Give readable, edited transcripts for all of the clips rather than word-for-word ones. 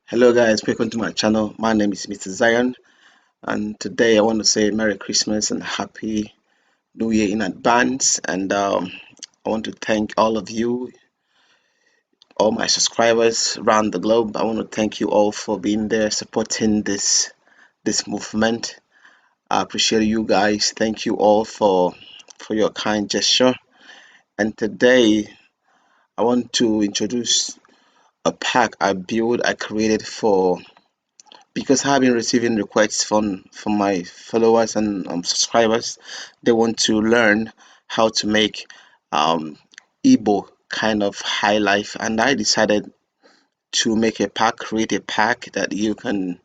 Hello guys, welcome to my channel. My name is Mr. Zion, and today I want to say Merry Christmas and Happy New Year in advance. And I want to thank all of you, all my subscribers around the globe. I want to thank you all for being there, supporting this movement. I appreciate you guys. Thank you all for your kind gesture. And today I want to introduce a pack I created for because I've been receiving requests from my followers and subscribers. They want to learn how to make um, Igbo kind of high life, and I decided to make a pack, create a pack that you can,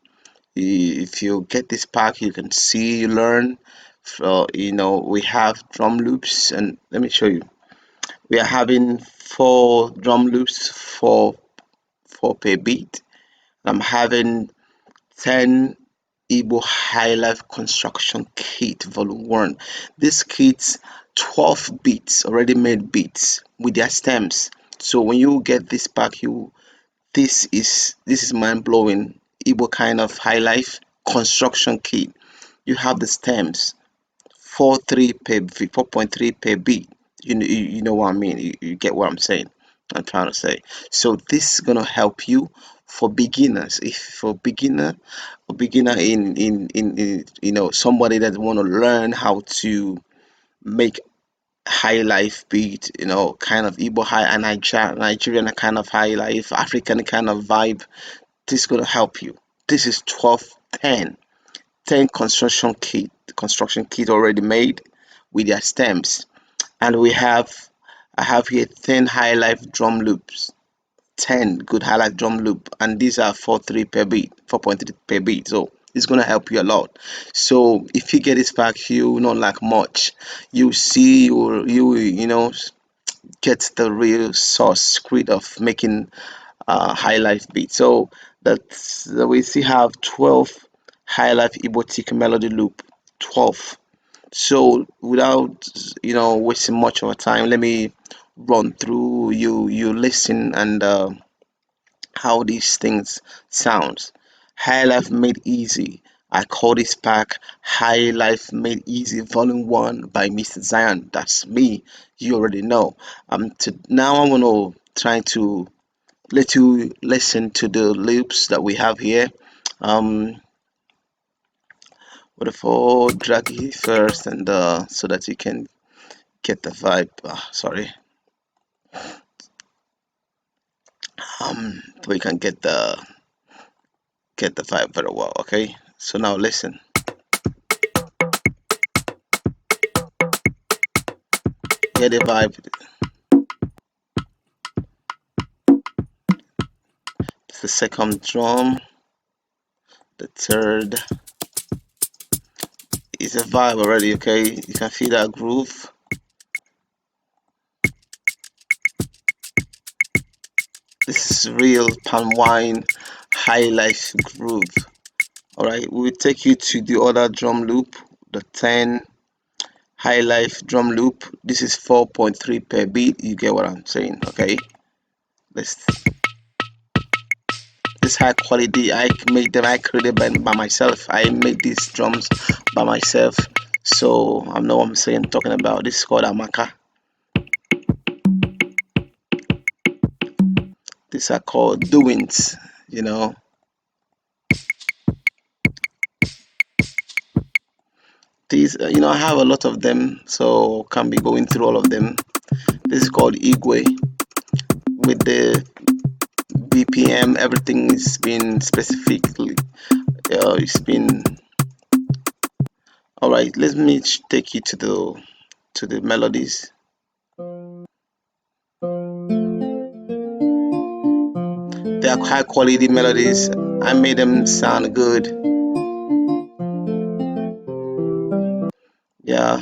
if you get this pack, you can see, learn. So, we have drum loops, and let me show you. We are having four drum loops, four per beat. I'm having 10 Igbo Highlife Construction Kit Volume 1. This kit's 12 beats, already made beats with their stems. So when you get this pack, this is mind blowing. Igbo kind of Highlife construction kit. You have the stems, 4.3 per beat. You know what I mean. You get what I'm saying. I'm trying to say. So this is gonna help you for beginners. If for a beginner in somebody that want to learn how to make high life beat, kind of Igbo high and Nigerian kind of high life, African kind of vibe. This is gonna help you. This is 10 construction kit already made with their stems, and I have here 10 high life drum loops, 10 good highlight drum loop, and these are 4.3 per beat, 4.3 per beat. So it's gonna help you a lot. So if you get this pack, you not like much, you see, you get the real source secret of making highlight beat. So that's we still have 12 highlight Ibotic melody loop, 12. So without wasting much of our time, let me run through, you listen, and how these things sounds. High Life Made Easy. I call this pack High Life Made Easy Volume 1 by Mr. Zion. That's me. You already know. Now I'm gonna try to let you listen to the loops that we have here. Um what if I drag it first, and so that you can get the vibe. Sorry. So you can get the vibe very well. Okay. So now listen. Get the vibe. It's the second drum. The third is a vibe already. Okay. You can feel that groove. This is real palm wine high life groove. All right. We will take you to the other drum loop, the 10 high life drum loop. This is 4.3 per beat. You get what I'm saying? Okay. Let's This high quality, I created by myself. I made these drums by myself. So I know what I'm saying, talking about. This is called Amaka. These are called doings, you know. These, I have a lot of them, so can't be going through all of them. This is called Igwe. With the BPM, everything is been specifically, it's been all right. Let me take you to the melodies. They are high quality melodies. I made them sound good. Yeah,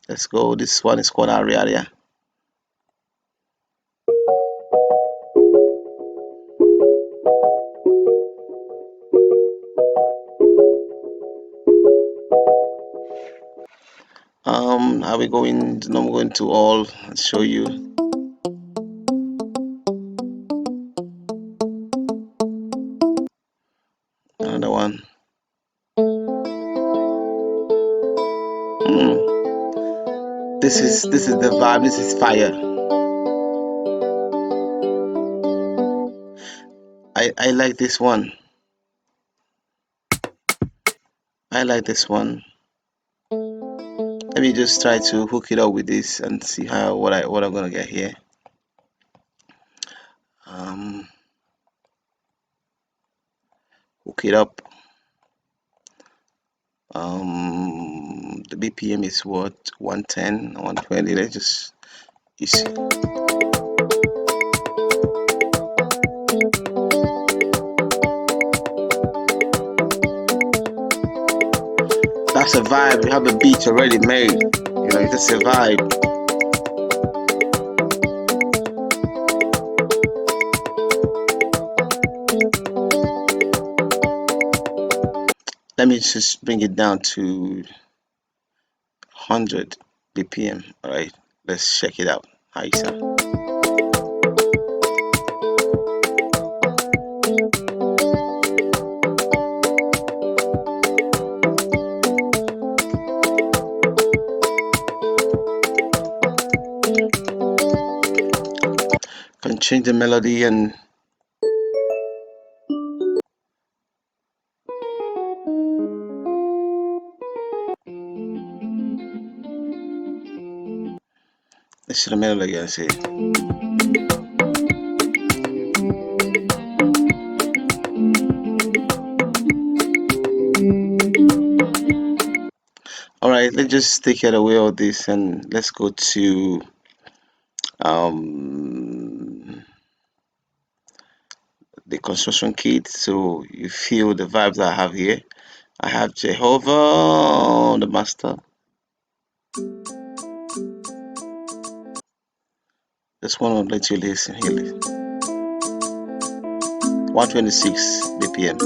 let's go. This one is called Ariaria. Are we going? No, I'm going to all show you. This is the vibe. This is fire. I like this one. I like this one. Let me just try to hook it up with this and see how what I'm gonna get here. Um, Hook it up. The BPM is what, 110, 120. Let's just, you see. That's a vibe. You have a beat already made. You know, it's just a vibe. Let me just bring it down to 100 BPM. All right, let's check it out. How you sound? Can change the melody and let's see the melody again. See. All right, let's just take it away all this and let's go to um the construction kit, so you feel the vibes I have here. I have Jehovah, the master. This one will let you listen here. 126 BPM.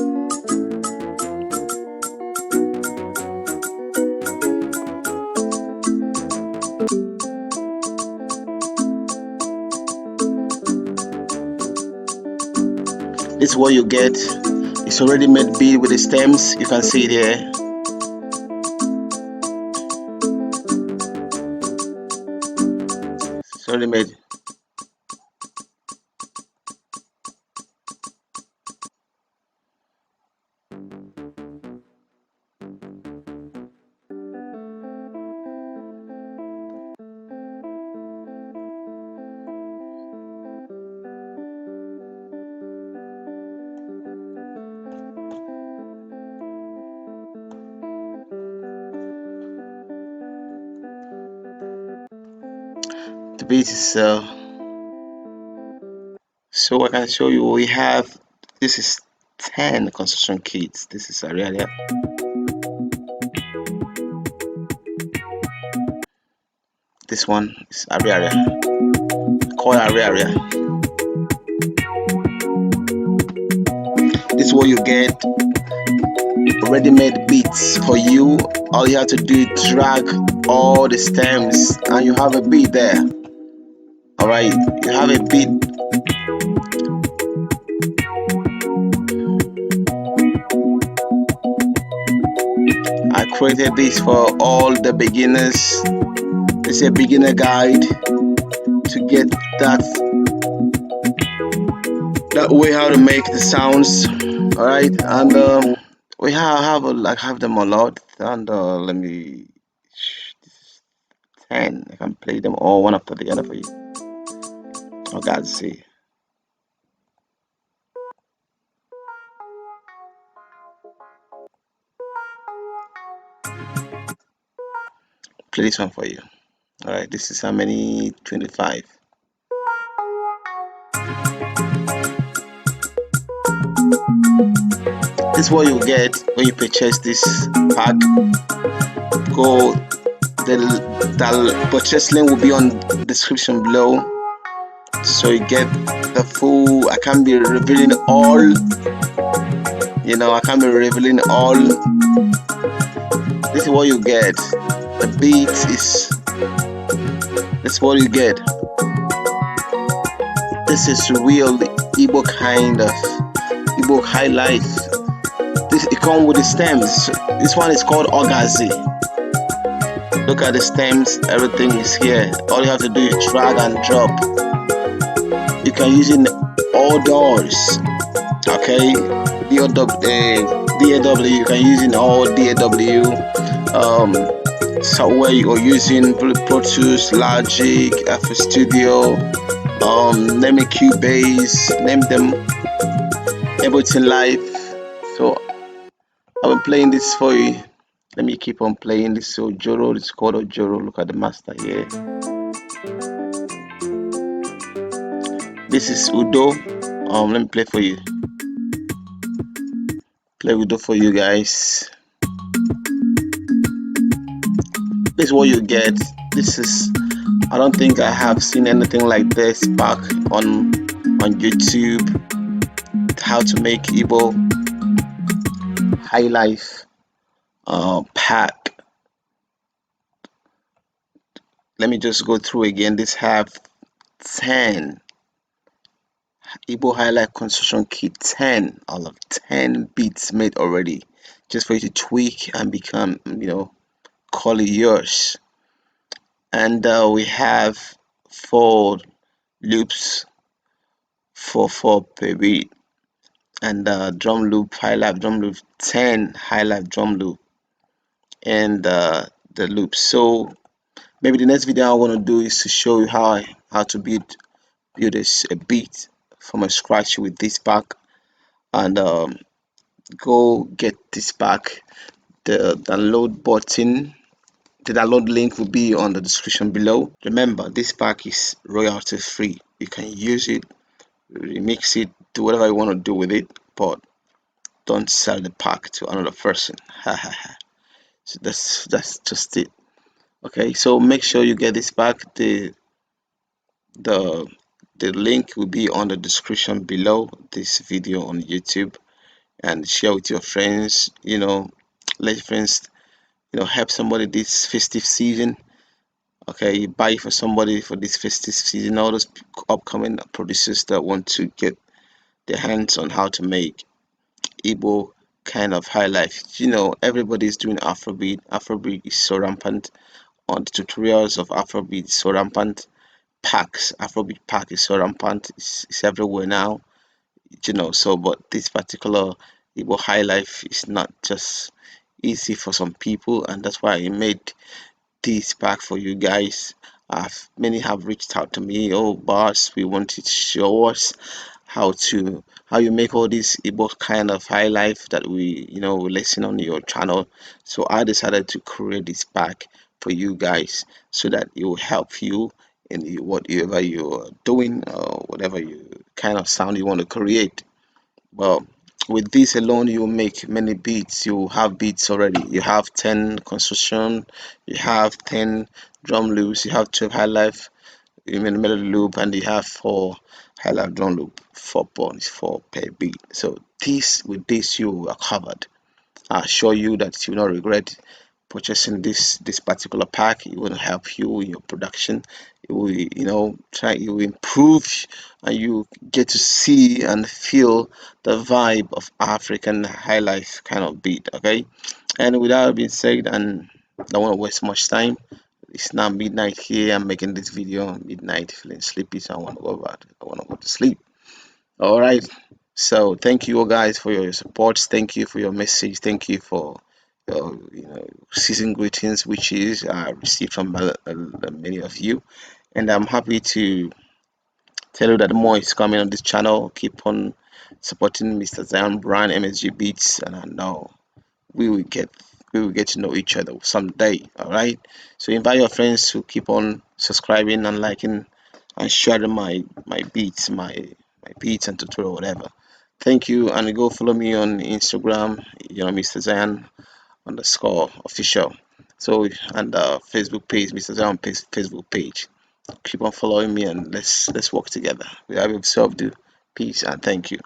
This is what you get. It's already made beat with the stems. You can see it here. It's already made. The beat is so I can show you. We have, this is 10 construction kits. This is area. This one is area. Call area. This is what you get. Ready-made beats for you. All you have to do is drag all the stems and you have a beat there. All right, you have a beat. I created this for all the beginners. It's a beginner guide to get that way how to make the sounds. All right, and we have them a lot. And let me, this is 10. I can play them all one after the other for you. Oh God, see. Play this one for you. All right, this is how many? 25. This is what you get when you purchase this pack. Go, the purchase link will be on the description below, so you get the full. I can't be revealing all, you know, I can't be revealing all. This is what you get. The beat is, this is what you get. This is real Igbo kind of Igbo Highlife. This, it comes with the stems. This one is called Ogazi. Look at the stems, everything is here. All you have to do is drag and drop. You can use it in all doors. Okay, DAW, you can use in all DAW software you're using, Pro Tools, Logic, FL Studio, name it Cubase, name them, Ableton Live. So I've been playing this for you. Let me keep on playing this. So Joro, it's called Joro. Look at the master here. This is Udo. Let me play for you. Play Udo for you guys. This is what you get. This is, I don't think I have seen anything like this back on YouTube. How to make Igbo Highlife pack. Let me just go through again. This have 10 Igbo Highlife construction kit, 10 all of 10 beats made already, just for you to tweak and become, call it yours. And we have 4 loops for 4 per beat, and drum loop, Highlife drum loop, 10 Highlife drum loop, and the loop. So maybe the next video I want to do is to show you how to build a beat from a scratch with this pack. And go get this pack. The download button, the download link will be on the description below. Remember, this pack is royalty free. You can use it, remix it, do whatever you want to do with it, but don't sell the pack to another person. So that's just it. Okay, so make sure you get this pack. The the link will be on the description below this video on YouTube, and share with your friends. Let your friends, help somebody this festive season. Okay, you buy it for somebody for this festive season. All those upcoming producers that want to get their hands on how to make Igbo kind of high life. Everybody's doing Afrobeat. Afrobeat is so rampant. On the tutorials of Afrobeat is so rampant. Packs, Afrobeat pack is so rampant. It's everywhere now. So but this particular Igbo high life is not just easy for some people, and that's why I made this pack for you guys. Many have reached out to me. Oh, boss, we wanted to show us how you make all this Igbo kind of high life that we listen on your channel. So I decided to create this pack for you guys so that it will help you in whatever you're doing, or whatever you kind of sound you want to create. Well, with this alone, you make many beats. You have beats already. You have 10 construction, you have 10 drum loops, you have 12 high life, you mean melody loop, and you have 4 high life drum loop, 4 points, 4 per beat. So with this you are covered. I assure you that you will not regret purchasing this particular pack. It will help you in your production. It will try, it will improve, and you get to see and feel the vibe of African high life kind of beat. Okay, and without being said, and I don't want to waste much time. It's now midnight here. I'm making this video midnight, feeling sleepy, so I want to go to sleep. All right. So thank you all guys for your support. Thank you for your message. Thank you for your season greetings, which is I received from many of you, and I'm happy to tell you that more is coming on this channel. Keep on supporting Mr. Zion Brand MSG Beats, and I know we will get we will get to know each other someday. All right. So invite your friends to keep on subscribing and liking and sharing my beats, my beats and tutorial, whatever. Thank you, and go follow me on Instagram, Mr. Zion underscore official. So, and Facebook page, Mr. Zion Facebook page. Keep on following me, and let's work together. We have yourself do. Peace and thank you.